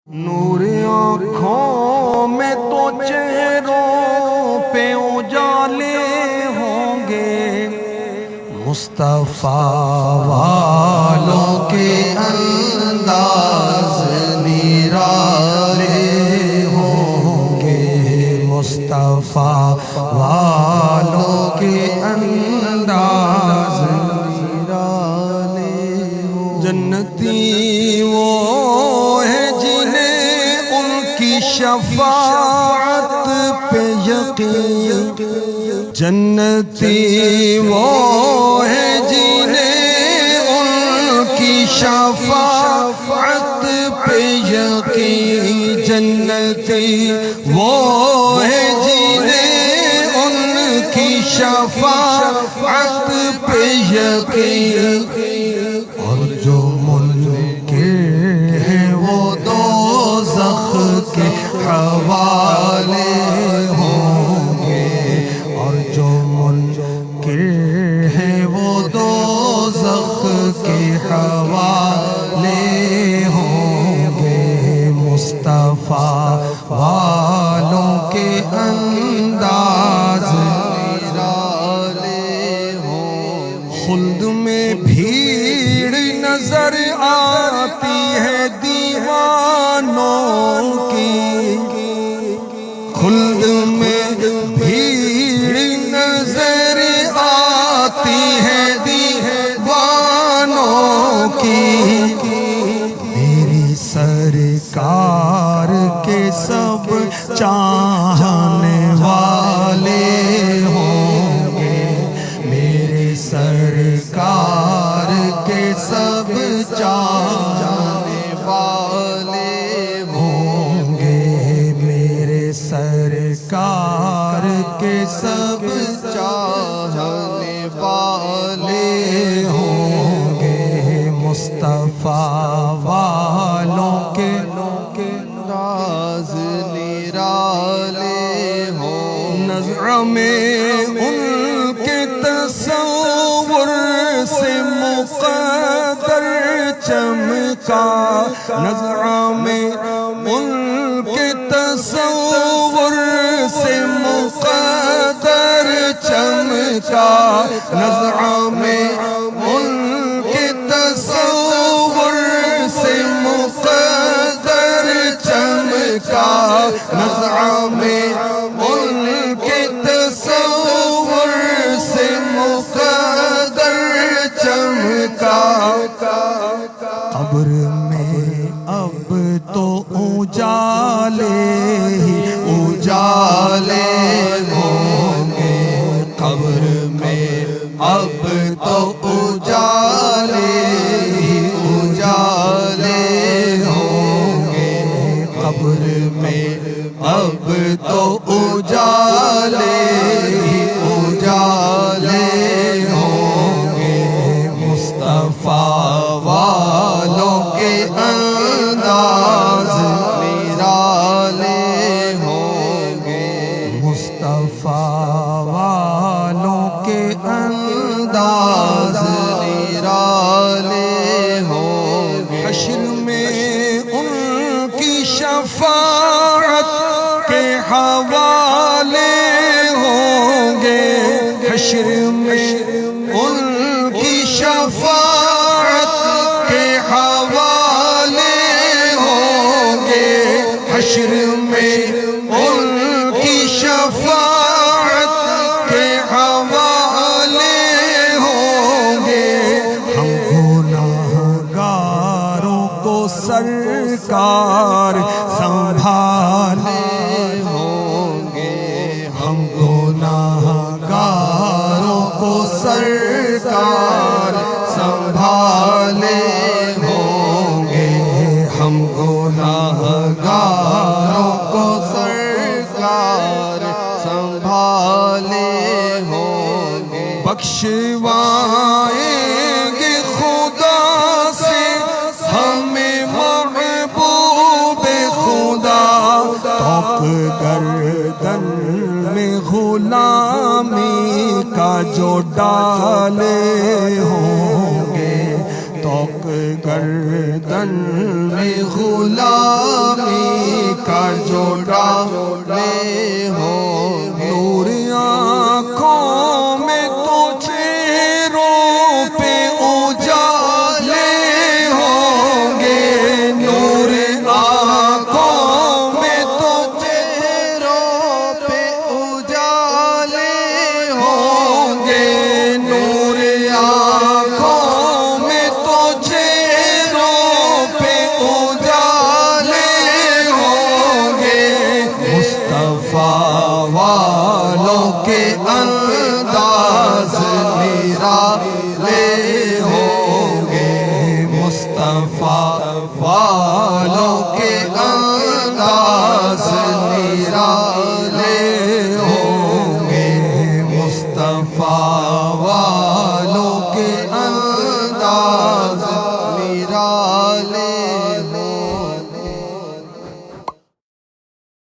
نور آنکھوں میں تو چہروں پہ اجالے ہوں گے، مصطفیٰ والوں کے انداز نرالے ہوں گے، مصطفیٰ والوں کے انداز نرالے ہوں گے۔ جنتی وہ ہے شفاعت پہ یقین، جنتی وہ ہے جنہیں ان کی شفاعت پہ یقین، جنتی وہ ہے جنہیں ان کی شفاعت پہ یقین، اور جو کے حوالے ہوں گے، اور جو منکر ہیں وہ دوزخ کے حوالے ہوں گے، مصطفیٰ والوں کے انداز نرالے ہوں گے۔ خلد میں بھیڑ نظر آتی ہے دیوانوں کی، خلد میں بھیڑ نظر آتی ہے دیوانوں کی، میری سرکار کے سب چاہنے والے ہوں گے، میرے سرکار کے سب چاہنے والے ہوں گے، میرے سرکار کے سب چاہنے والے ہوں گے، مصطفیٰ والوں کے راز نرالے ہوں۔ نظر میں ان کے تصور سے مقدر چمکا، نظر میں ان کے تصور سے مقدر چمکا، نظر میں ان کے تصور سے مقدر چمکا، نظر میں ان کے تصور سے مقدر چمکا، قبر میں اب تو اجالے ہی اجالے ہوں گے، قبر میں اب تو اجالے ہی اجالے ہوں گے، قبر میں اب تو اجالے ہی اجالے ہوں گے، مصطفیٰ والوں کے انداز نرالے ہوں گے، مصطفیٰ والوں کے انداز نرالے ہوں گے۔ حشر میں ان کی شفاعت کے حوالے ہوں گے، حشر میں ان کی شفاعت کے حوالے ہوں گے، حشر میں ان کی شفاعت کے حوالے ہوں گے، ہم گناہگاروں کو سرکار سنبھالے ہوں گے، ہم گناہگاروں کو سرکار سنبھالے ہوں گے، ہم گناہگاروں کو سرکار سنبھالے ہوں گے، بخشوائیں گے خدا سے ہمیں محبوب خدا، توق گردن میں غلامی کا جو ڈالے ہوں گے، توق گردن میں غلامی کا جو ڈالے ہوں گے، نور آنکھوں میں تو چہروں پہ اجالے ہوں گے، نور آنکھوں میں تو چہروں پہ اجالے ہوں گے، نور آنکھوں میں تو چہروں پہ اجالے ہوں گے، مصطفیٰ والوں کے انداز نرالے ہوں گے، مصطفیٰ والوں کے انداز نرالے